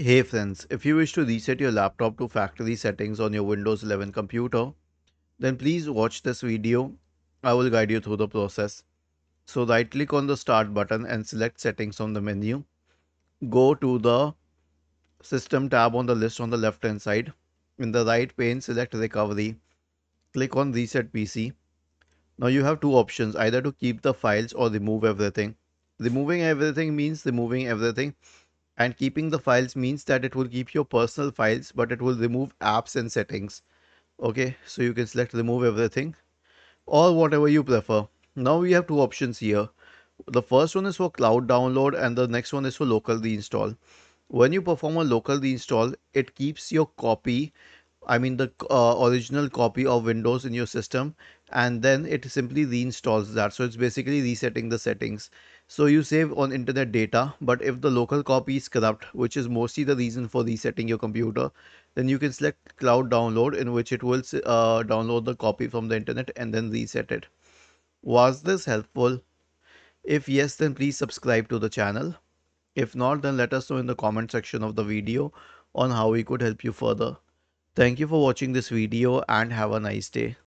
Hey friends, if you wish to reset your laptop to factory settings on your Windows 11 computer, then please watch this video. I will guide you through the process. So right click on the start button and select settings from the menu. Go to the system tab on the list on the left hand side. In the right pane, select recovery. Click on reset PC. Now you have two options, either to keep the files or remove everything. Removing everything means removing everything, and keeping the files means that it will keep your personal files but it will remove apps and settings. Okay, so you can select remove everything or whatever you prefer. Now we have two options here. The first one is for cloud download and the next one is for local reinstall. When you perform a local reinstall, it keeps your copy, I mean the original copy of Windows in your system, and then it simply reinstalls that. So it's basically resetting the settings. So you save on internet data, but if the local copy is corrupt, which is mostly the reason for resetting your computer, then you can select cloud download, in which it will download the copy from the internet and then reset it. Was this helpful? If yes, then please subscribe to the channel. If not, then let us know in the comment section of the video on how we could help you further. Thank you for watching this video and have a nice day.